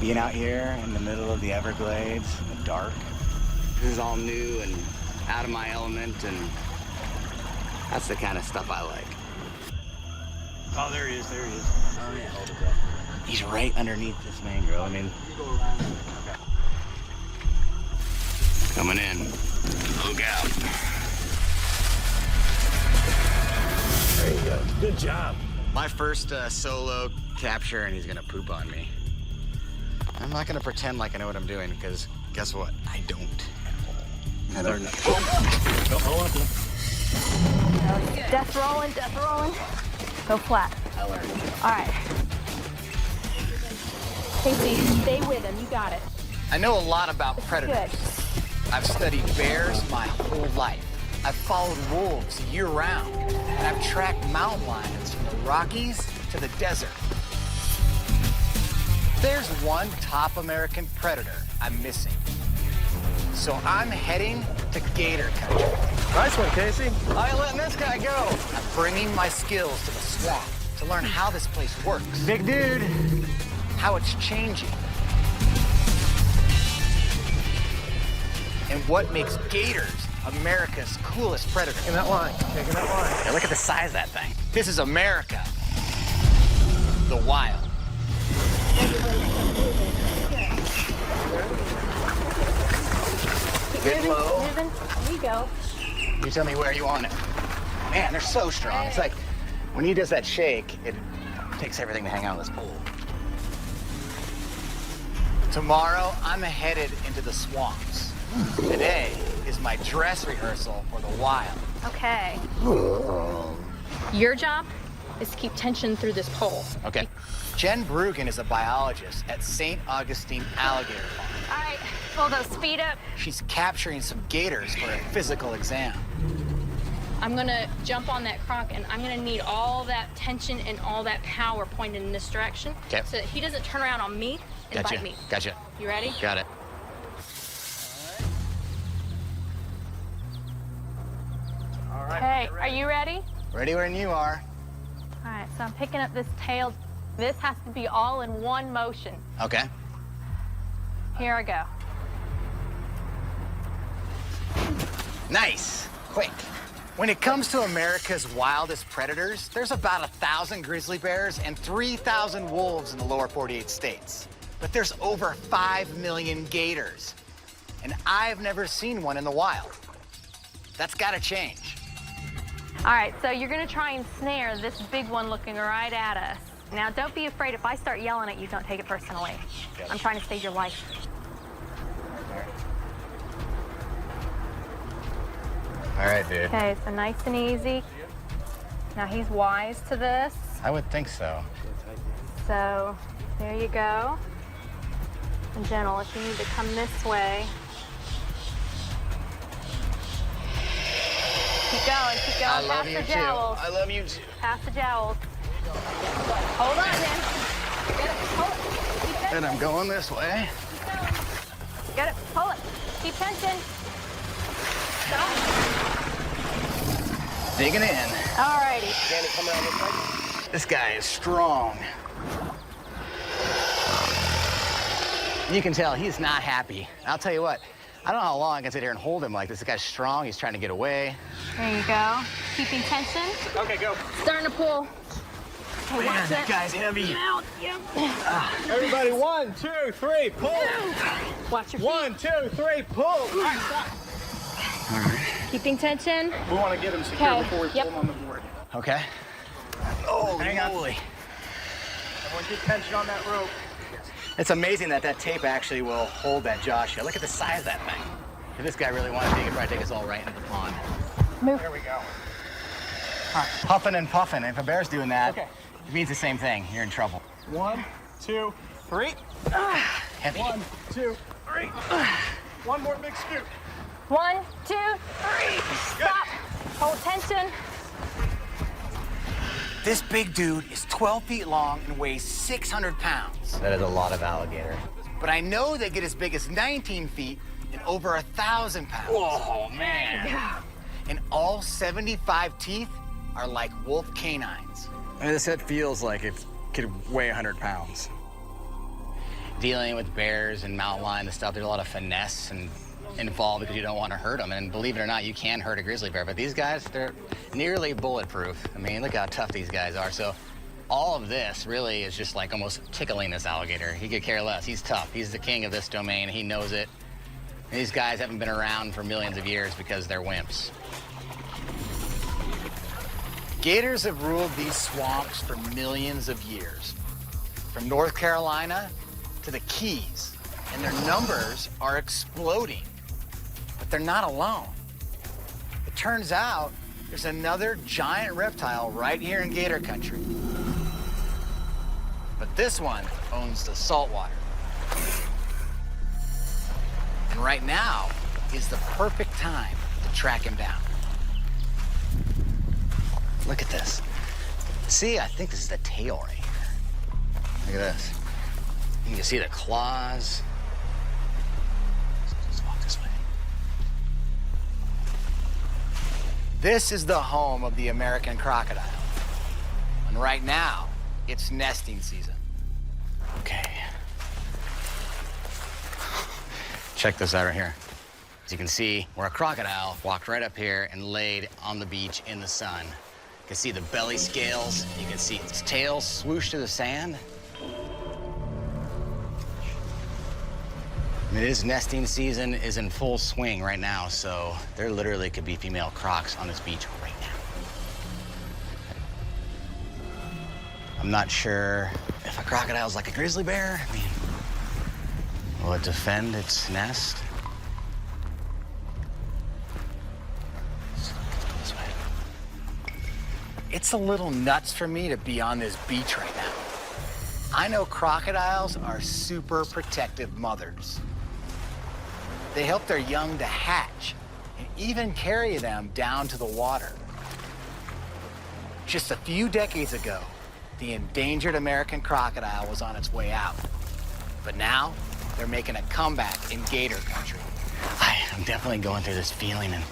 Being out here in the middle of the Everglades, in the dark, this is all new and out of my element, and that's the kind of stuff I like. Oh, there he is, there he is. Oh, yeah. Hold it up. He's right underneath this mangrove. I mean, You go around. Okay. coming in. Look out. There you go. Good job. My first solo capture, and he's gonna poop on me. I'm not gonna pretend like I know what I'm doing, because guess what? I don't at all. Heather, no. Go, hold on to him. Death rolling, death rolling. Go flat. I learned. All right. Casey, stay with him. You got it. I know a lot about predators. Good. I've studied bears my whole life. I've followed wolves year-round, and I've tracked mountain lions from the Rockies to the desert. There's one top American predator I'm missing. So I'm heading to Gator country. Nice one, Casey. I ain't letting this guy go. I'm bringing my skills to the swamp to learn how this place works. Big dude. How it's changing. And what makes gators America's coolest predator. Taking that line, taking that line. Hey, look at the size of that thing. This is America. The wild. Get low. Moving. There you go. You tell me where you want it. Man, they're so strong. It's like when he does that shake, it takes everything to hang out in this pool. Tomorrow, I'm headed into the swamps. Today is my dress rehearsal for the wild. Okay. Your job is to keep tension through this pole. Okay. Jen Brugan is a biologist at St. Augustine Alligator Farm. All right. Hold those feet up. She's capturing some gators for a physical exam. I'm gonna jump on that croc, and I'm gonna need all that tension and all that power pointed in this direction, Okay. so that he doesn't turn around on me and Gotcha. bite me. Gotcha. You ready? Got it. All right. Okay. Are you ready? Ready when you are. All right. So I'm picking up this tail. This has to be all in one motion. Okay. Here I go. Nice. Quick. When it comes to America's wildest predators, there's about 1,000 grizzly bears and 3,000 wolves in the lower 48 states. But there's over 5 million gators. And I've never seen one in the wild. That's gotta change. All right. So you're gonna try and snare this big one looking right at us. Now, don't be afraid. If I start yelling at you, don't take it personally. Yes. I'm trying to save your life. All right, dude. Okay, so nice and easy. Now he's wise to this. I would think so. So there you go. And gentle, if you need to come this way. Keep going, keep going. I love Past you the too. jowls. I love you too. Past the jowls. Hold on, man. Get it, hold it. Keep tension. And I'm going this way. Keep going. Get it, pull it. Keep tension. Stop. Digging in. All righty. Danny, coming out this way. This guy is strong. You can tell he's not happy. I'll tell you what, I don't know how long I can sit here and hold him like this. This guy's strong, he's trying to get away. There you go. Keeping tension. Okay, go. Starting to pull. Okay, Man, watch that it. guy's heavy. Out. Yep. Everybody, 1, 2, 3, pull. Watch your feet. 1, 2, 3, pull. All right, stop. Keeping tension. We want to get him secure Okay, before we yep. pull him on the board. Okay. Oh, Hang on. moly. Everyone keep tension on that rope. It's amazing that that tape actually will hold that jaw shut. Look at the size of that thing. If this guy really wanted to, he could probably take us all right into the pond. Move. There we go. Puffing and puffing. If a bear's doing that, Okay. it means the same thing. You're in trouble. 1, 2, 3. Heavy. 1, 2, 3. One more big scoot. 1, 2, 3. Stop. Hold tension. This big dude is 12 feet long and weighs 600 pounds. That is a lot of alligator. But I know they get as big as 19 feet and over 1,000 pounds. Oh, man. And all 75 teeth are like wolf canines. I mean, this head feels like it could weigh 100 pounds. dealing with bears and mountain lions and stuff, there's a lot of finesse and involved because you don't want to hurt them. And believe it or not, you can hurt a grizzly bear, but these guys, they're nearly bulletproof. I mean, look how tough these guys are. So all of this really is just like almost tickling this alligator. He could care less. He's tough. He's the king of this domain. He knows it. And these guys haven't been around for millions of years because they're wimps. Gators have ruled these swamps for millions of years, from North Carolina to the Keys, and their numbers are exploding. But they're not alone. It turns out there's another giant reptile right here in Gator country. But this one owns the saltwater. And right now is the perfect time to track him down. Look at this. See, I think this is the tail right here. Look at this. You can see the claws. Let's walk this way. This is the home of the American crocodile. And right now, it's nesting season. Okay. Check this out right here. As you can see, where a crocodile walked right up here and laid on the beach in the sun. You can see the belly scales. You can see its tail swoosh to the sand. I mean, this nesting season is in full swing right now, so there literally could be female crocs on this beach right now. I'm not sure if a crocodile's like a grizzly bear. I mean, will it defend its nest? It's a little nuts for me to be on this beach right now. I know crocodiles are super protective mothers. They help their young to hatch and even carry them down to the water. Just a few decades ago, the endangered American crocodile was on its way out. But now, they're making a comeback in Gator country. I'm definitely going through this feeling and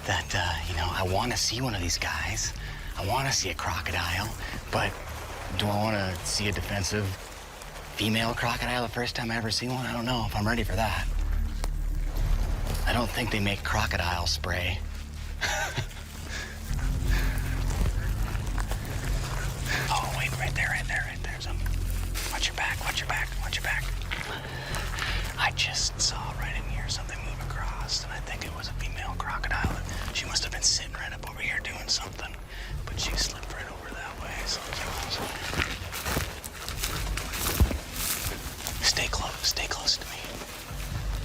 that, you know, I want to see one of these guys. I want to see a crocodile, but do I want to see a defensive female crocodile the first time I ever see one? I don't know if I'm ready for that. I don't think they make crocodile spray. Oh, wait, right there. Something. Watch your back. I just saw right in here something move across, and I think it was a female crocodile. She must have been sitting right up over here doing something. But she slipped right over that way, so stay close to me.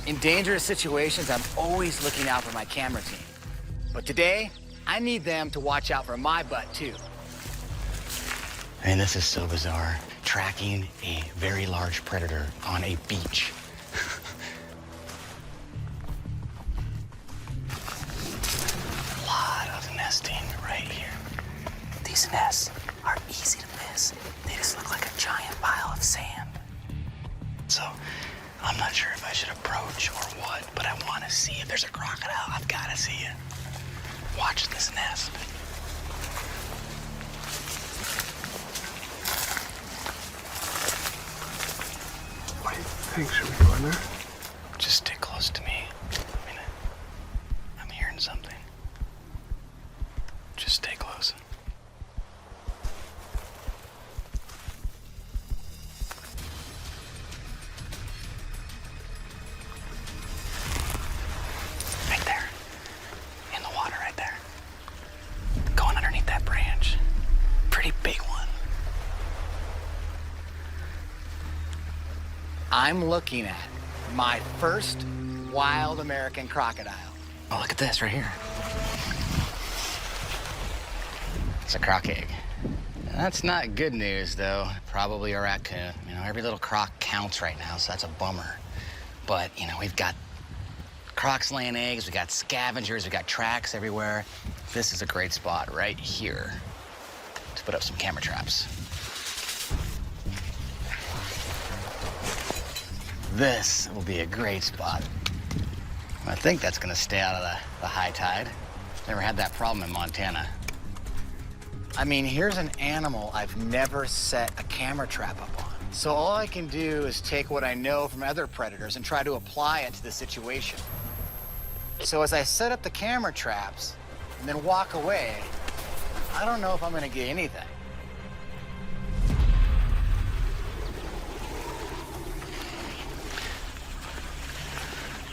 In dangerous situations, I'm always looking out for my camera team. But today, I need them to watch out for my butt, too. I mean, this is so bizarre. Tracking a very large predator on a beach. A lot of nesting right here. These nests are easy to miss. They just look like a giant pile of sand. So, I'm not sure if I should approach or what, but I want to see if there's a crocodile. I've got to see it. Watch this nest. What do you think? Should we go in there? Just stay close to me. I mean, I'm hearing something. Just stay close. Right there. In the water right there. Going underneath that branch. Pretty big one. I'm looking at my first wild American crocodile. Oh, look at this right here. It's a croc egg. That's not good news, though. Probably a raccoon. You know, every little croc counts right now, so that's a bummer. But, you know, we've got crocs laying eggs, we've got scavengers, we've got tracks everywhere. This is a great spot right here to put up some camera traps. This will be a great spot. I think that's gonna stay out of the high tide. Never had that problem in Montana. I mean, here's an animal I've never set a camera trap up on. So all I can do is take what I know from other predators and try to apply it to the situation. So as I set up the camera traps and then walk away, I don't know if I'm gonna get anything.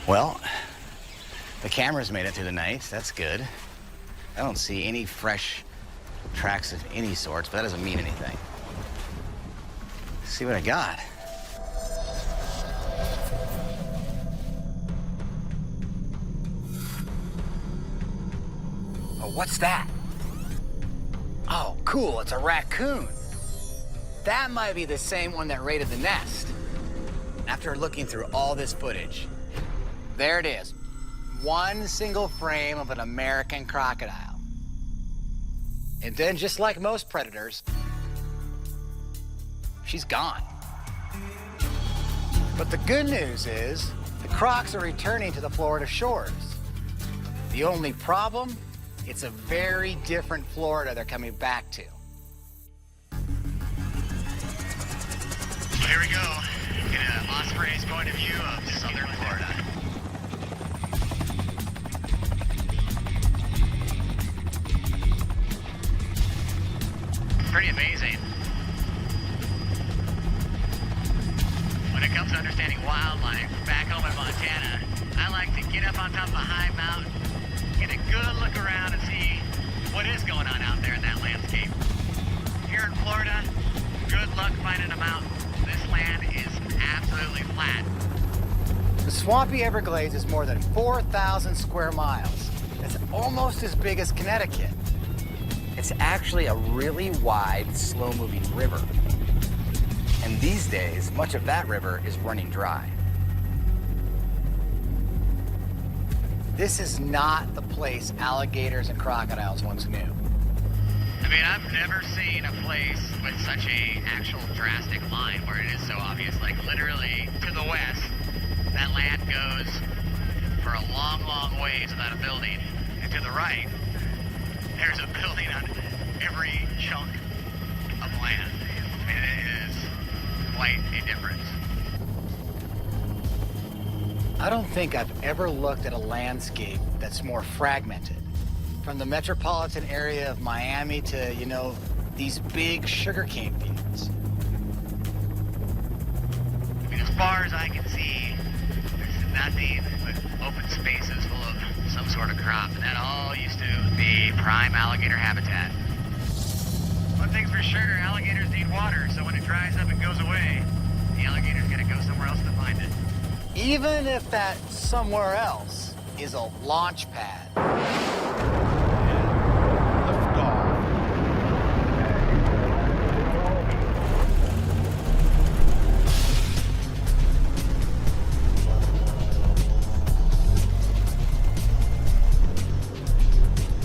Well, the camera's made it through the night. That's good. I don't see any fresh tracks of any sorts, but that doesn't mean anything. Let's see what I got. Oh, what's that? Oh, cool, it's a raccoon. That might be the same one that raided the nest. After looking through all this footage, there it is. One single frame of an American crocodile. And then, just like most predators, she's gone. But the good news is, the crocs are returning to the Florida shores. The only problem, it's a very different Florida they're coming back to. Here we go. Get an osprey's point of view of southern Florida. Pretty amazing. When it comes to understanding wildlife, back home in Montana, I like to get up on top of a high mountain, get a good look around and see what is going on out there in that landscape. Here in Florida, good luck finding a mountain. This land is absolutely flat. The swampy Everglades is more than 4,000 square miles. That's almost as big as Connecticut. It's actually a really wide, slow-moving river. And these days, much of that river is running dry. This is not the place alligators and crocodiles once knew. I mean, I've never seen a place with such a actual drastic line where it is so obvious. Like, literally, to the west, that land goes for a long, long ways without a building. And to the right, there's a building on every chunk of land. I mean, it is quite a difference. I don't think I've ever looked at a landscape that's more fragmented. From the metropolitan area of Miami to, you know, these big sugarcane fields. I mean, as far as I can see, there's nothing but open spaces full of some sort of crop, and that all used to be prime alligator habitat. One thing's for sure, alligators need water, so when it dries up and goes away, the alligator's gonna go somewhere else to find it. Even if that somewhere else is a launch pad.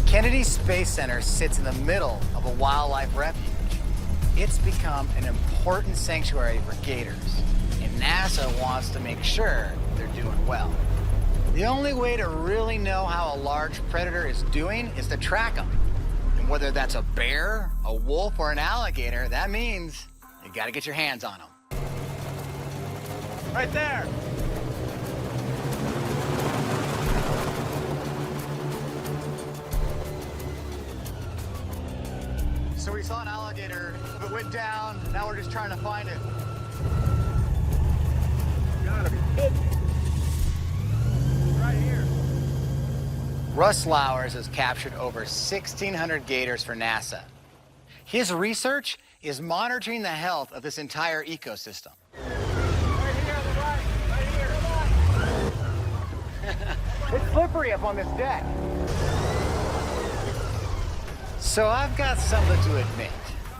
Kennedy Space Center sits in the middle of a wildlife refuge. It's become an important sanctuary for gators, and NASA wants to make sure they're doing well. The only way to really know how a large predator is doing is to track them. And whether that's a bear, a wolf, or an alligator, that means you gotta get your hands on them. Right there. So we saw an alligator, but went down. Now we're just trying to find it. You gotta be kidding me. Right here. Russ Lowers has captured over 1,600 gators for NASA. His research is monitoring the health of this entire ecosystem. Right here on the right. Right here. It's slippery up on this deck. So I've got something to admit.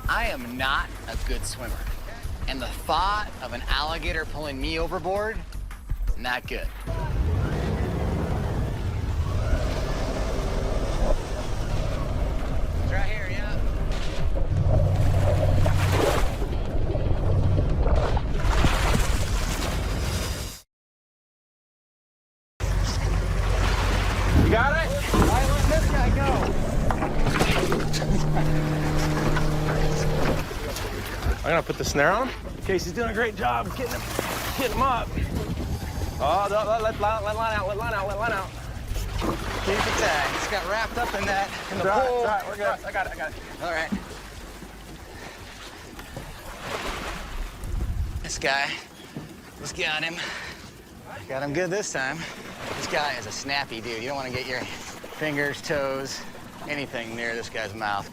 I am not a good swimmer. And the thought of an alligator pulling me overboard, not good. It's right here, yeah. You got it? All right, let this guy go. I'm gonna put the snare on him. Casey's doing a great job getting him up. Oh, let line out. Keep the tag. It's got wrapped up in the It's pole. all right, we're good. I got it. All right. This guy, just got him. Got him good this time. This guy is a snappy dude. You don't want to get your fingers, toes, anything near this guy's mouth.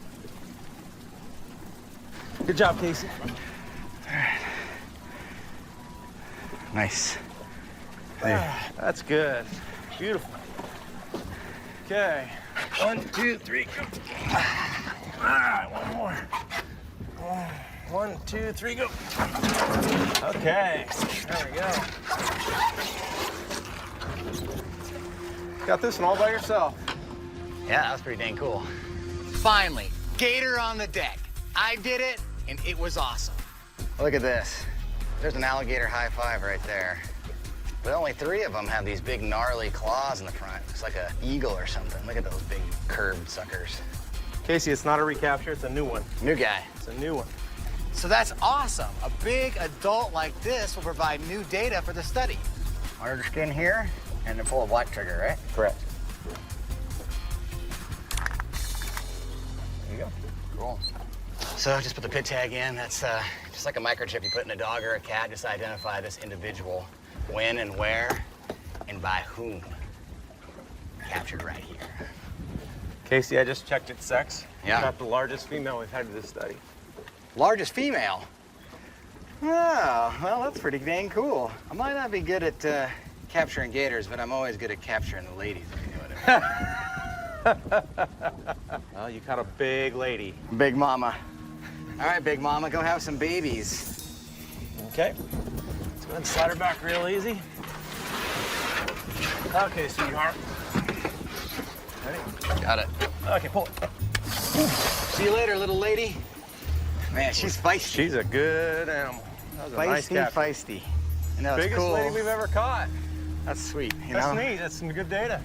Good job, Casey. All right. Nice. That's good. Beautiful. Okay. 1, 2, 3, go. All right, one more. 1, 2, 3, go. Okay. There we go. Got this one all by yourself. Yeah, that was pretty dang cool. Finally, gator on the deck. I did it, and it was awesome. Look at this. There's an alligator high five right there. But only 3 of them have these big gnarly claws in the front. Looks like an eagle or something. Look at those big curved suckers. Casey, it's not a recapture, it's a new one. New guy. It's a new one. So that's awesome. A big adult like this will provide new data for the study. Under skin here, and then pull a black trigger, right? Correct. There you go. Cool. So just put the pit tag in. That's just like a microchip you put in a dog or a cat, just to identify this individual, when and where, and by whom. Captured right here. Casey, I just checked its sex. Yeah. Got the largest female we've had to this study. Largest female. Oh, well, that's pretty dang cool. I might not be good at capturing gators, but I'm always good at capturing the ladies, if you know what I mean. Well, you caught a big lady. Big mama. All right, big mama, go have some babies. Okay. Let's go ahead and slide her back real easy. Okay, sweetheart. Ready? Got it. Okay, pull it. See you later, little lady. Man, she's feisty. She's a good animal. That was a nice capture. Feisty. And that was Biggest cool. lady we've ever caught. That's sweet, you That's know? neat. That's some good data.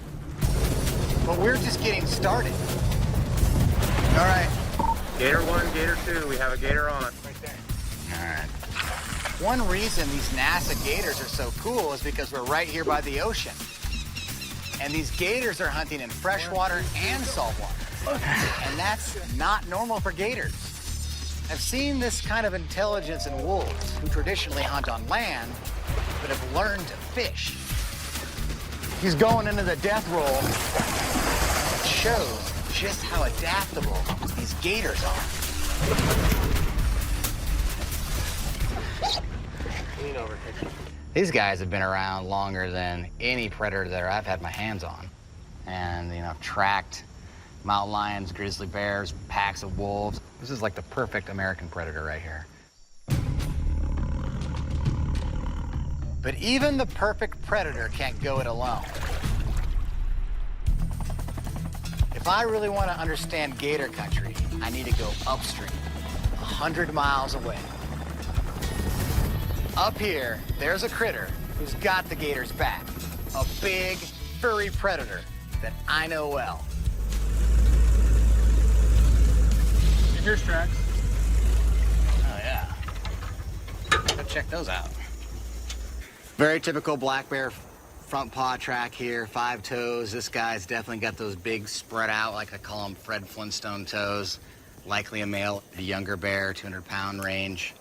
But we're just getting started. All right. Gator 1, Gator 2. We have a gator on. Right there. All right. One reason these NASA gators are so cool is because we're right here by the ocean. And these gators are hunting in freshwater and saltwater. And that's not normal for gators. I've seen this kind of intelligence in wolves, who traditionally hunt on land, but have learned to fish. He's going into the death roll. It shows just how adaptable these gators are. Lean over, Casey. These guys have been around longer than any predator that I've had my hands on. And, you know, I've tracked mountain lions, grizzly bears, packs of wolves. This is like the perfect American predator right here. But even the perfect predator can't go it alone. If I really want to understand gator country, I need to go upstream, 100 miles away. Up here, there's a critter who's got the gator's back. A big, furry predator that I know well. Here's tracks. Oh, yeah. Go check those out. Very typical black bear front paw track here, 5 toes. This guy's definitely got those big spread out, like I call them Fred Flintstone toes. Likely a male, the younger bear, 200-pound range,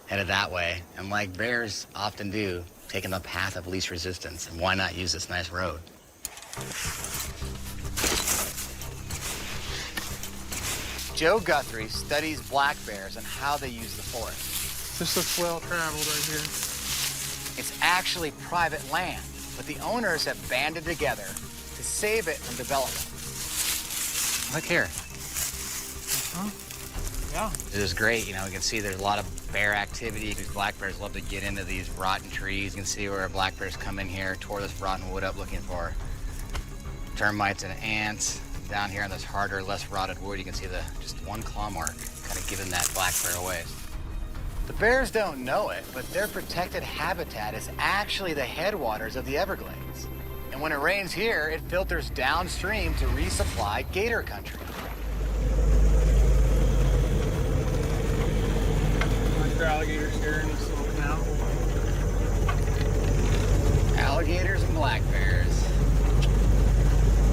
headed that way. And like bears often do, taking the path of least resistance. And why not use this nice road? Joe Guthrie studies black bears and how they use the forest. This looks well traveled right here. It's actually private land, but the owners have banded together to save it from development. Look here. Yeah. This is great. You know, you can see there's a lot of bear activity. These black bears love to get into these rotten trees. You can see where black bears come in here, tore this rotten wood up looking for termites and ants. Down here on this harder, less rotted wood, you can see the just one claw mark, kind of giving that black bear away. The bears don't know it, but their protected habitat is actually the headwaters of the Everglades. And when it rains here, it filters downstream to resupply gator country. Alligators. here in this little canal. Alligators and black bears.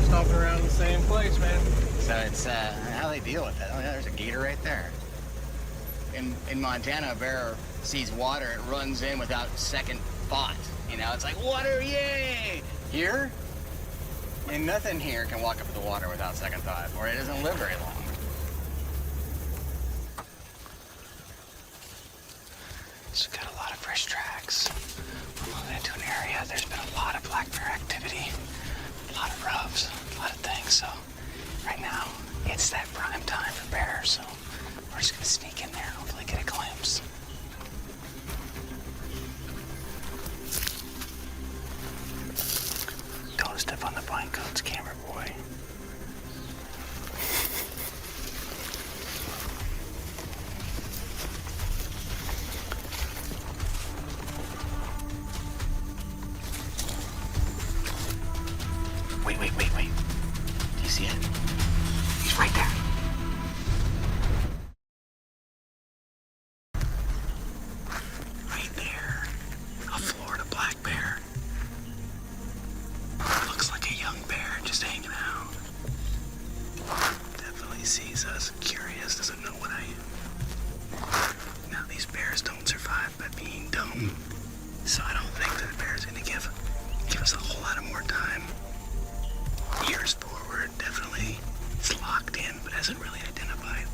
Stomping around the same place, man. So it's, how they deal with it. Oh yeah, there's a gator right there. In Montana, a bear sees water, it runs in without second thought. You know, it's like, water, yay! Here, and nothing here can walk up to the water without second thought, or it doesn't live very long. It's got a lot of fresh tracks. We're moving into an area. There's been a lot of black bear activity, a lot of rubs, a lot of things. So right now, it's that prime time for bears. So we're just gonna sneak in there and hopefully get a glimpse. Don't step on the pine cones, camera boy. Wait. Do you see it? He's right there. Right there. A Florida black bear. Looks like a young bear just hanging out. Definitely sees us. Curious, doesn't know what I am. Now, these bears don't survive by being dumb. So I don't think that the bear's gonna give us a whole lot of more time. Ears forward, definitely. It's locked in, but hasn't really identified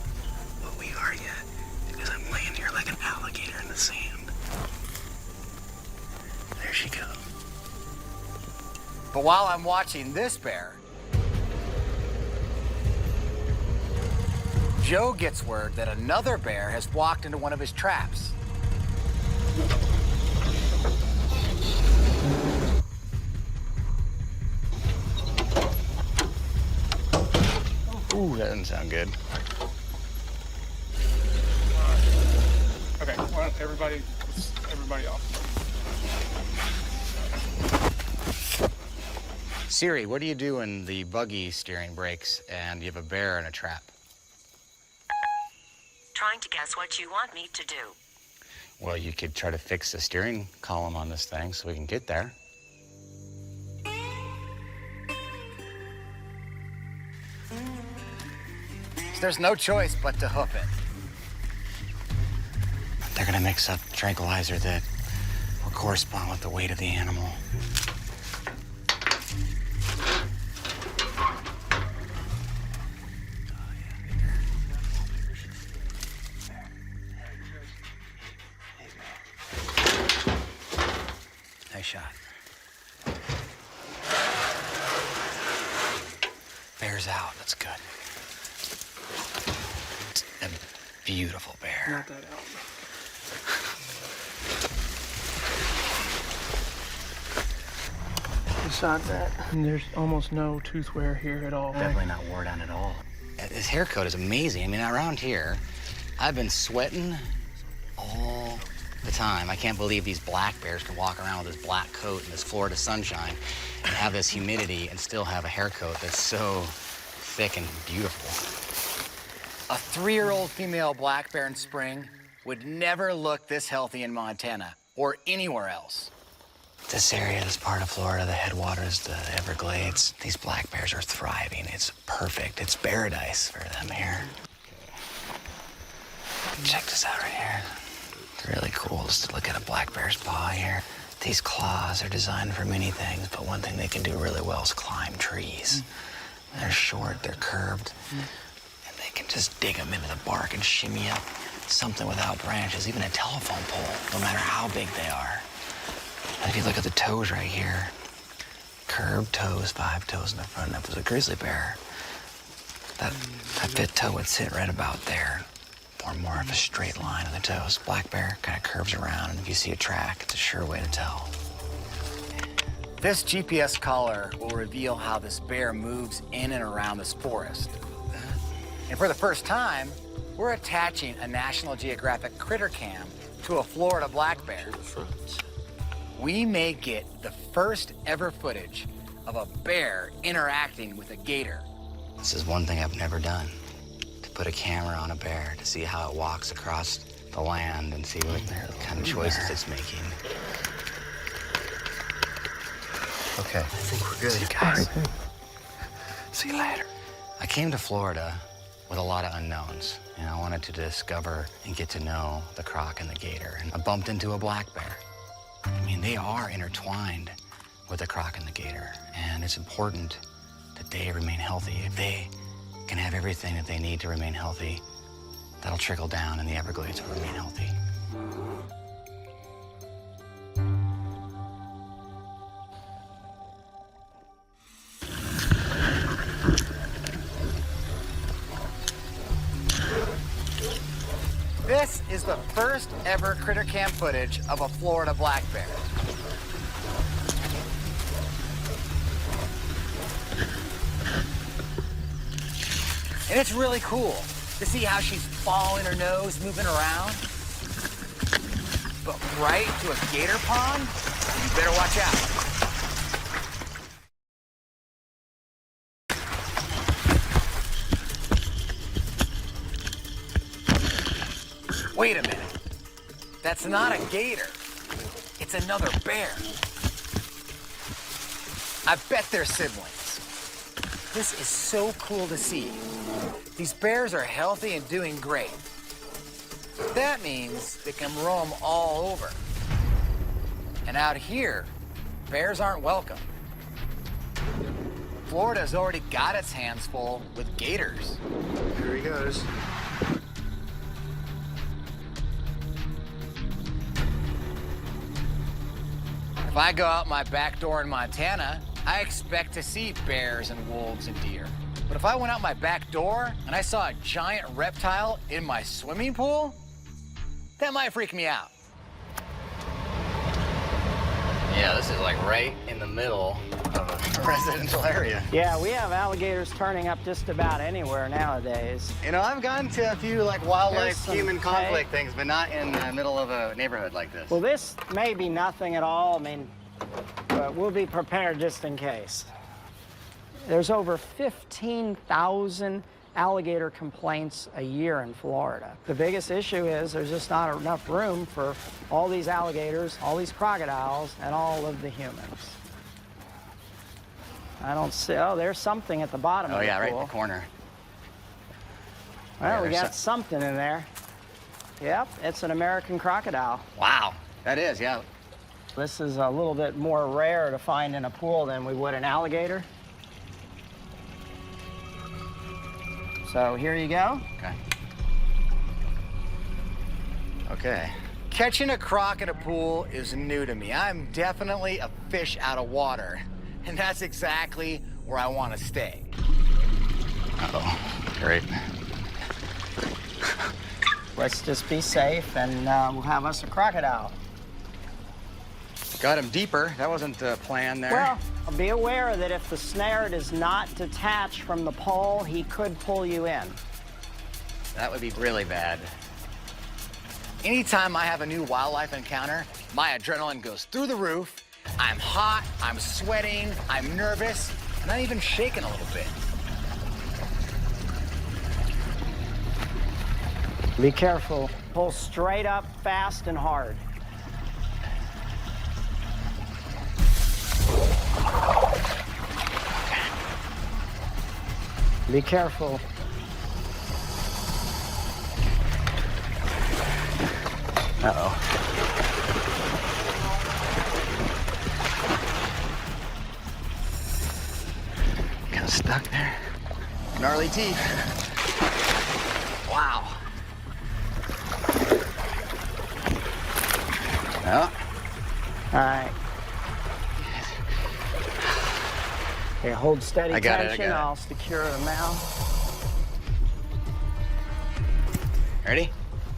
what we are yet, because I'm laying here like an alligator in the sand. There she goes. But while I'm watching this bear, Joe gets word that another bear has walked into one of his traps. Ooh, that doesn't sound good. Okay, why don't everybody off. Siri, what do you do when the buggy steering breaks and you have a bear in a trap? Trying to guess what you want me to do. Well, you could try to fix the steering column on this thing so we can get there. There's no choice but to hoof it. They're gonna mix up tranquilizer that will correspond with the weight of the animal. Nice shot. Bear's out. That's good. It's a beautiful bear. Not that out. Besides that, there's almost no tooth wear here at all. Definitely not wore down at all. His hair coat is amazing. I mean, around here, I've been sweating all the time. I can't believe these black bears can walk around with this black coat in this Florida sunshine and have this humidity and still have a hair coat that's so thick and beautiful. A 3-year-old female black bear in spring would never look this healthy in Montana or anywhere else. This area, this part of Florida, the headwaters, the Everglades, these black bears are thriving. It's perfect. It's paradise for them here. Check this out right here. It's really cool just to look at a black bear's paw here. These claws are designed for many things, but one thing they can do really well is climb trees. They're short, they're curved, and they can just dig them into the bark and shimmy up something without branches, even a telephone pole, no matter how big they are. And if you look at the toes right here, curved toes, 5 toes in the front. If it was a grizzly bear, that 5th toe would sit right about there, or more of a straight line on the toes. Black bear kind of curves around, and if you see a track, it's a sure way to tell. This GPS collar will reveal how this bear moves in and around this forest. And for the first time, we're attaching a National Geographic critter cam to a Florida black bear. We may get the first ever footage of a bear interacting with a gator. This is one thing I've never done, to put a camera on a bear to see how it walks across the land and see what kind of choices it's making. Okay, I think we're good. See you guys. See you later. I came to Florida with a lot of unknowns. You know, I wanted to discover and get to know the croc and the gator. And I bumped into a black bear. I mean, they are intertwined with the croc and the gator. And it's important that they remain healthy. If they can have everything that they need to remain healthy, that'll trickle down and the Everglades will remain healthy. This is the first ever critter cam footage of a Florida black bear. And it's really cool to see how she's following her nose, moving around. But right to a gator pond, you better watch out. Wait a minute. That's not a gator. It's another bear. I bet they're siblings. This is so cool to see. These bears are healthy and doing great. That means they can roam all over. And out here, bears aren't welcome. Florida's already got its hands full with gators. Here he goes. If I go out my back door in Montana, I expect to see bears and wolves and deer. But if I went out my back door and I saw a giant reptile in my swimming pool, that might freak me out. Yeah, this is like right in the middle of a residential area. Yeah, we have alligators turning up just about anywhere nowadays. You know, I've gone to a few like wildlife There's human some conflict things, but not in the middle of a neighborhood like this. Well, this may be nothing at all. I mean, but we'll be prepared just in case. There's over 15,000 alligator complaints a year in Florida. The biggest issue is there's just not enough room for all these alligators, all these crocodiles, and all of the humans. I don't see, oh, there's something at the bottom of the yeah, right in pool. the corner. Well, Yeah, we there's got something in there. Yep, it's an American crocodile. Wow, that is, yeah. This is a little bit more rare to find in a pool than we would an alligator. So here you go. Okay. Okay. Catching a croc in a pool is new to me. I'm definitely a fish out of water. And that's exactly where I want to stay. Uh-oh, great. Let's just be safe and we'll have us a crocodile. Got him deeper. That wasn't the plan there. Well, be aware that if the snare does not detach from the pole, he could pull you in. That would be really bad. Anytime I have a new wildlife encounter, my adrenaline goes through the roof. I'm hot, I'm sweating, I'm nervous, and I'm even shaking a little bit. Be careful. Pull straight up, fast and hard. Be careful. Uh-oh. Kind of stuck there. Gnarly teeth. Wow. Well. All right. Okay, hold steady I got tension. it. I'll secure the mouth. Ready?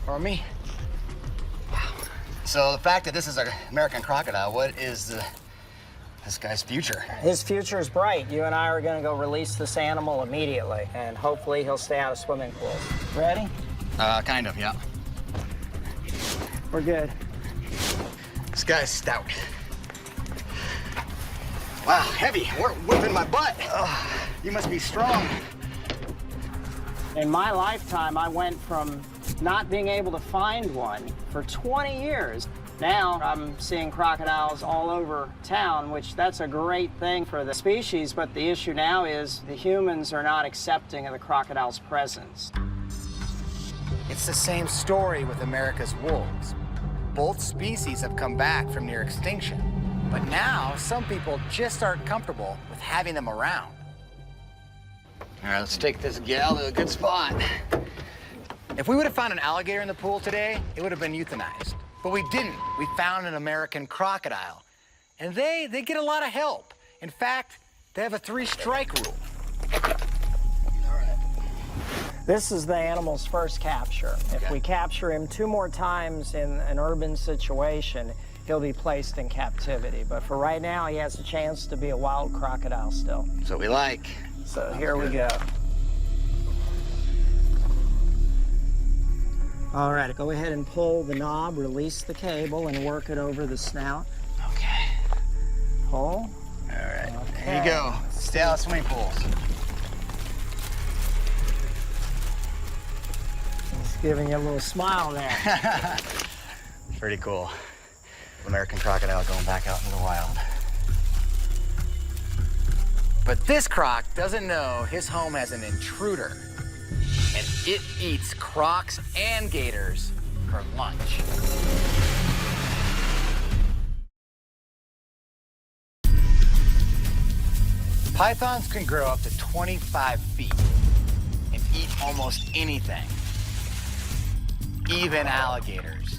For me? So the fact that this is an American crocodile, what is this guy's future? His future is bright. You and I are going to go release this animal immediately, and hopefully he'll stay out of swimming pools. Ready? Kind of, yeah. We're good. This guy's stout. Wow, heavy. We're whipping my butt. Oh, you must be strong. In my lifetime, I went from not being able to find one for 20 years. Now I'm seeing crocodiles all over town, which that's a great thing for the species, but the issue now is the humans are not accepting of the crocodile's presence. It's the same story with America's wolves. Both species have come back from near extinction, but now some people just aren't comfortable with having them around. All right, let's take this gal to a good spot. If we would have found an alligator in the pool today, it would have been euthanized. But we didn't. We found an American crocodile. And they get a lot of help. In fact, they have a 3-strike rule. This is the animal's first capture. If we capture him 2 more times in an urban situation, he'll be placed in captivity. But for right now, he has a chance to be a wild crocodile still. So we like. So here we go. All right, go ahead and pull the knob, release the cable, and work it over the snout. Okay. Pull. All right. Okay. There you go. Stay out of swimming pools. Just giving you a little smile there. Pretty cool. American crocodile going back out into the wild. But this croc doesn't know his home has an intruder, and it eats crocs and gators for lunch. Pythons can grow up to 25 feet and eat almost anything, even alligators.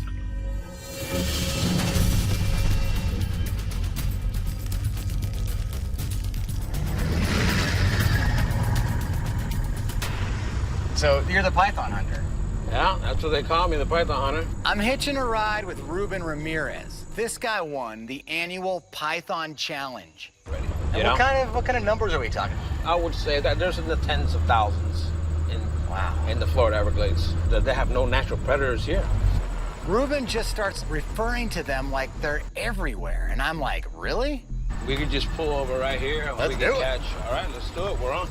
So you're the python hunter. Yeah, that's what they call me, the python hunter. I'm hitching a ride with Ruben Ramirez. This guy won the annual Python Challenge. Ready. And what kind of numbers are we talking? I would say that there's in the tens of thousands in the Florida Everglades. They have no natural predators here. Ruben just starts referring to them like they're everywhere, and I'm like, really? We could just pull over right here and Let's we can do it. catch. All right, let's do it. We're on.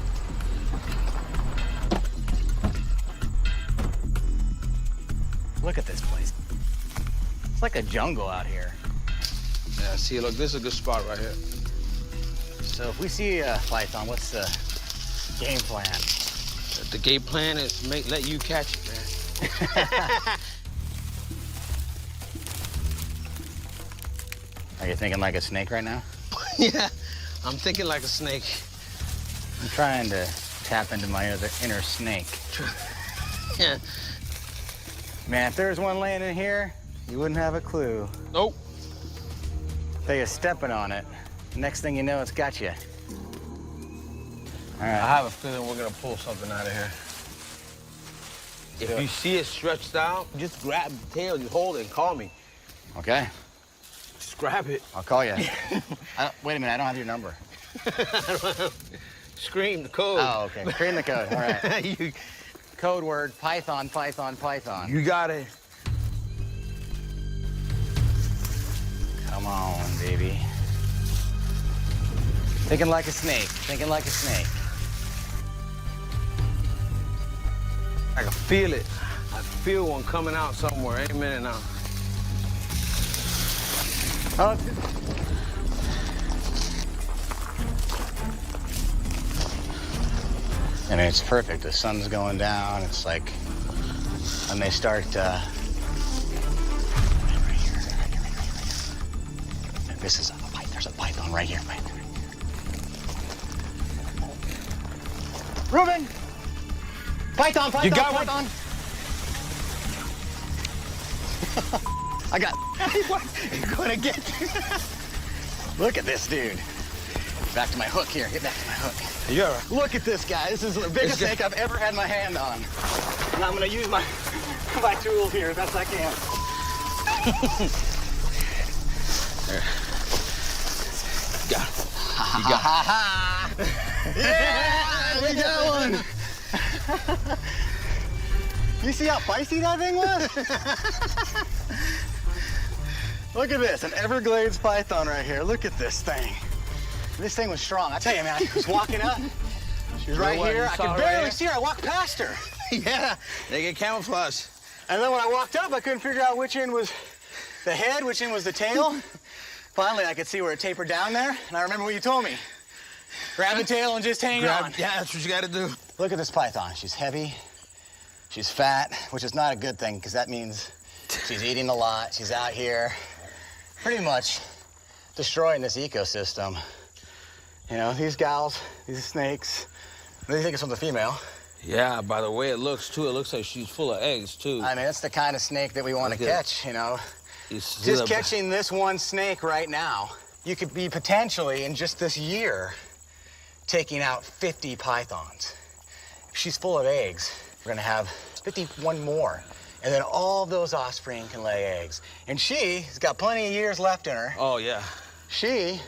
Look at this place. It's like a jungle out here. Yeah, see, look, this is a good spot right here. So if we see a python, what's the game plan? The game plan is let you catch it, man. Are you thinking like a snake right now? Yeah, I'm thinking like a snake. I'm trying to tap into my inner snake. Yeah. Man, if there was one laying in here, you wouldn't have a clue. Nope. They are stepping on it. Next thing you know, it's got you. All right. I have a feeling we're gonna pull something out of here. If you see it stretched out, just grab the tail, just hold it and call me. Okay. Just grab it. I'll call you. Wait a minute, I don't have your number. Scream the code. Oh, okay. Scream the code. All right. Code word, python, python, python. You got it. Come on, baby. Thinking like a snake. Thinking like a snake. I can feel it. I feel one coming out somewhere. Any minute now. Oh. I mean, it's perfect. The sun's going down. It's like when they start. Right here. This is there's a python right here. Right there. Ruben! Python, python, You got one? python. I got. You're gonna get. Look at this dude. Back to my hook here. Get back to my hook. You all right? Look at this guy. This is the biggest snake I've ever had my hand on. And I'm gonna use my tools here as best I can. There. Got it. You got it. Yeah, we got one. You see how feisty that thing was? Look at this, an Everglades python right here. Look at this thing. This thing was strong. I tell you, man, I was walking up. She was right here. I could barely see her. I walked past her. Yeah, they get camouflage. And then when I walked up, I couldn't figure out which end was the head, which end was the tail. Finally, I could see where it tapered down there, and I remember what you told me. Grab the tail and just hang on. Yeah, that's what you gotta do. Look at this python. She's heavy, she's fat, which is not a good thing, because that means she's eating a lot. She's out here pretty much destroying this ecosystem. You know, these gals, these snakes, what do you think it's from the female? Yeah, by the way it looks, too, it looks like she's full of eggs, too. I mean, it's the kind of snake that we want to catch, you know. Just catching this one snake right now, you could be potentially, in just this year, taking out 50 pythons. If she's full of eggs, we're gonna have 51 more. And then all those offspring can lay eggs. And she's got plenty of years left in her. Oh, yeah. She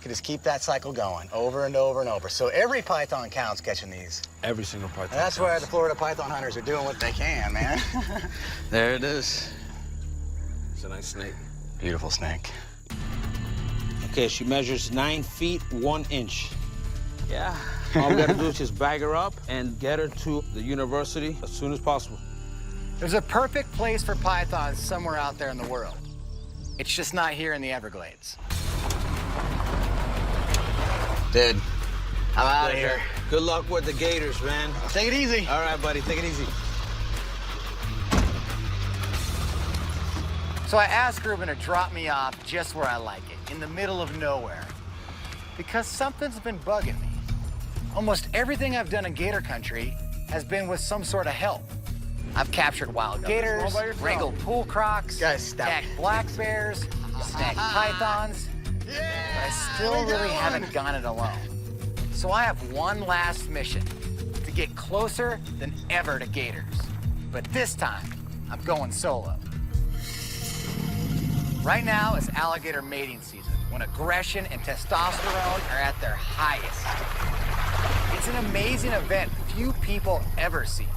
can just keep that cycle going over and over and over. So every python counts catching these. Every single python. And that's why the Florida python hunters are doing what they can, man. There it is. It's a nice snake. Beautiful snake. Okay, she measures 9 feet 1 inch. Yeah. All we gotta do is just bag her up and get her to the university as soon as possible. There's a perfect place for pythons somewhere out there in the world. It's just not here in the Everglades. Dude, I'm out of here. Good luck with the gators, man. Take it easy. All right, buddy, take it easy. So I asked Ruben to drop me off just where I like it, in the middle of nowhere. Because something's been bugging me. Almost everything I've done in gator country has been with some sort of help. I've captured wild gators, wrangled pool crocs, tagged black bears, snagged pythons, but I still really haven't gone it alone. So I have one last mission, to get closer than ever to gators. But this time, I'm going solo. Right now is alligator mating season, when aggression and testosterone are at their highest. It's an amazing event few people ever see,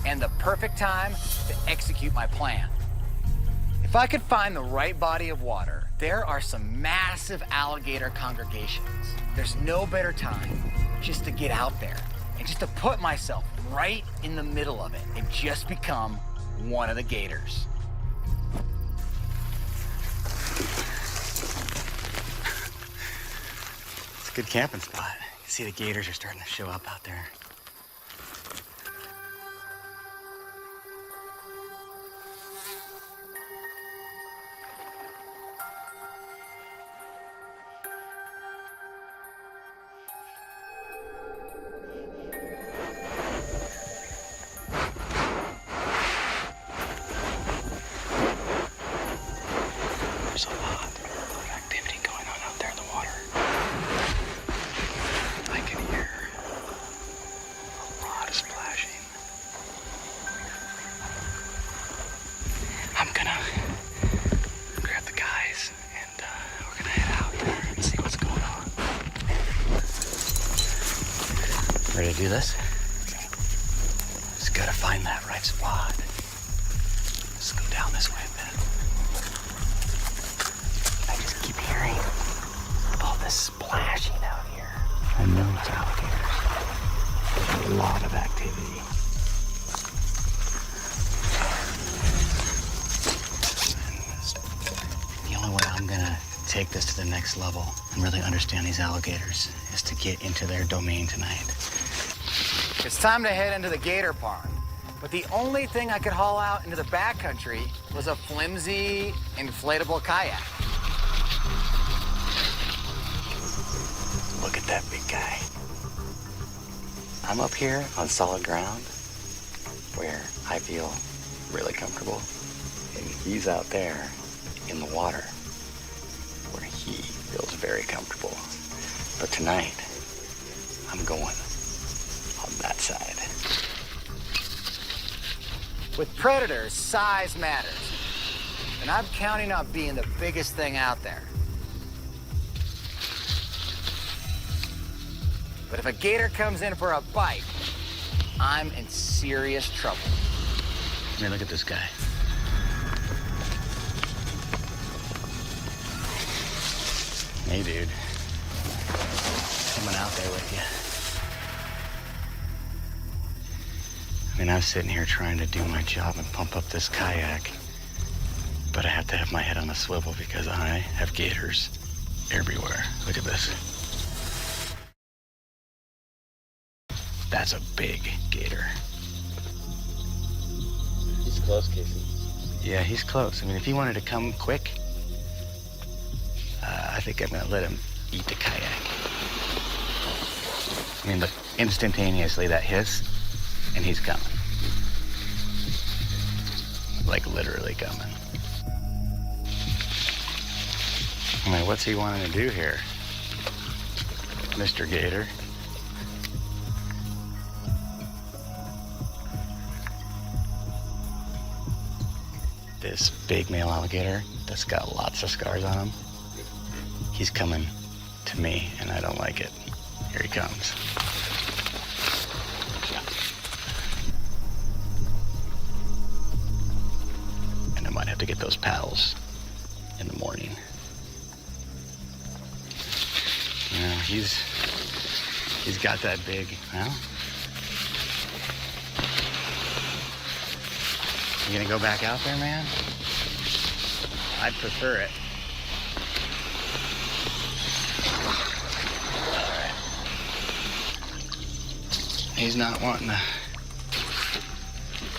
and the perfect time to execute my plan. If I could find the right body of water, there are some massive alligator congregations. There's no better time just to get out there and just to put myself right in the middle of it and just become one of the gators. It's a good camping spot. You see the gators are starting to show up out there. There's a lot of activity going on out there in the water. I can hear a lot of splashing. I'm gonna grab the guys and we're gonna head out there and see what's going on. Ready to do this? Just gotta find that right spot. Let's go down this way a bit. I just keep hearing all this splashing out here. I know it's alligators. There's a lot of activity. And the only way I'm gonna take this to the next level and really understand these alligators is to get into their domain tonight. It's time to head into the gator pond. But the only thing I could haul out into the backcountry was a flimsy, inflatable kayak. Look at that big guy. I'm up here on solid ground where I feel really comfortable. And he's out there in the water where he feels very comfortable. But tonight, I'm going on that side. With predators, size matters. And I'm counting on being the biggest thing out there. But if a gator comes in for a bite, I'm in serious trouble. I mean, look at this guy. Hey, dude. Coming out there with you. I mean, I'm sitting here trying to do my job and pump up this kayak, but I have to have my head on a swivel because I have gators everywhere. Look at this. That's a big gator. He's close, Casey. Yeah, he's close. I mean, if he wanted to come quick, I think I'm gonna let him eat the kayak. I mean, look, instantaneously that hiss, and he's coming. Like literally coming. I mean, what's he wanting to do here, Mr. Gator? This big male alligator that's got lots of scars on him, he's coming to me, and I don't like it. Here he comes. And I might have to get those paddles in the morning. You know, he's got that big, well. You gonna go back out there, man? I'd prefer it. All right. He's not wanting to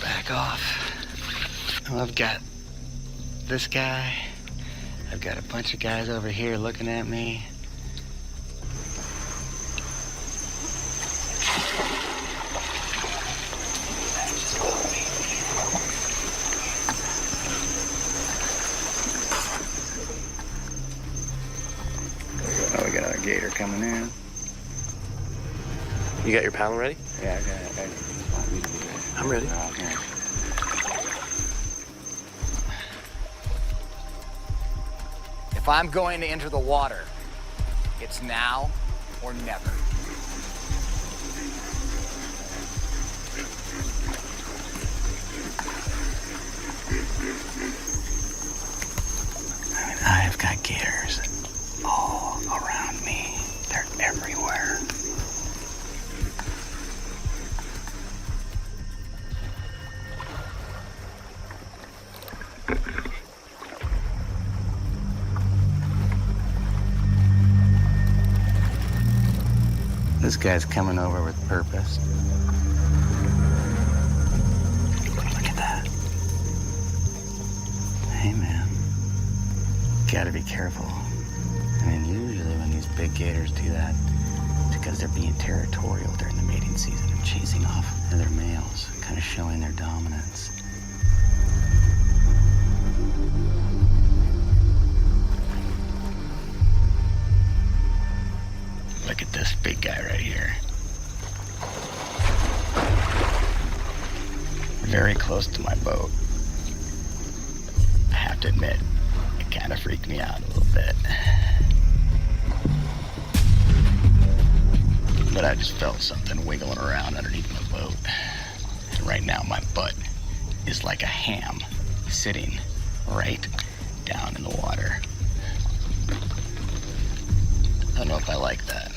back off. Well, I've got this guy. I've got a bunch of guys over here looking at me. Gator coming in. You got your paddle ready? Yeah, I got it. I'm ready. Okay. If I'm going to enter the water, it's now or never. I mean, I've got gators all around me. They're everywhere. This guy's coming over with purpose. Look at that. Hey, man. Gotta be careful. I mean, usually when these big gators do that, it's because they're being territorial during the mating season and chasing off other males, kind of showing their dominance. Look at this big guy right here. Very close to my boat. I have to admit, it kind of freaked me out a little bit. But I just felt something wiggling around underneath my boat. And right now my butt is like a ham sitting right down in the water. I don't know if I like that.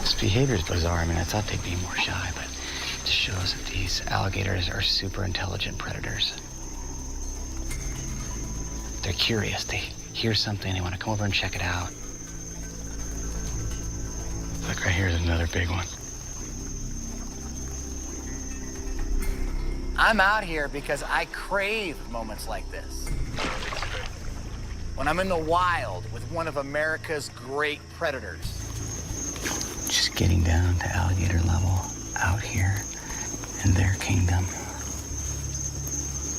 This behavior is bizarre. I mean, I thought they'd be more shy, but it just shows that these alligators are super intelligent predators. They're curious. They hear something. They want to come over and check it out. Look, right here's another big one. I'm out here because I crave moments like this. When I'm in the wild with one of America's great predators. Just getting down to alligator level out here in their kingdom.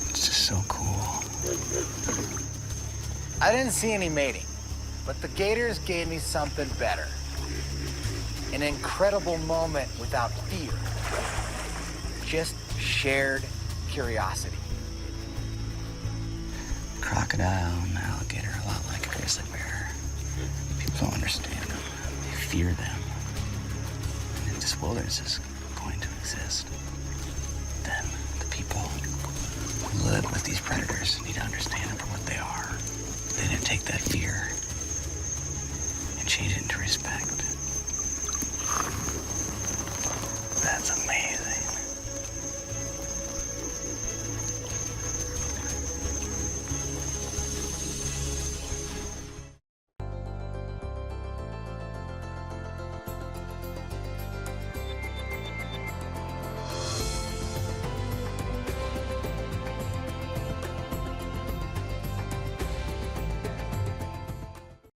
It's just so cool. I didn't see any mating, but the gators gave me something better. An incredible moment without fear. Just shared curiosity. Crocodile and alligator are a lot like a grizzly bear. People don't understand them. They fear them. And if this wilderness is going to exist, then the people who live with these predators need to understand them for what they are. They didn't take that fear change it into respect.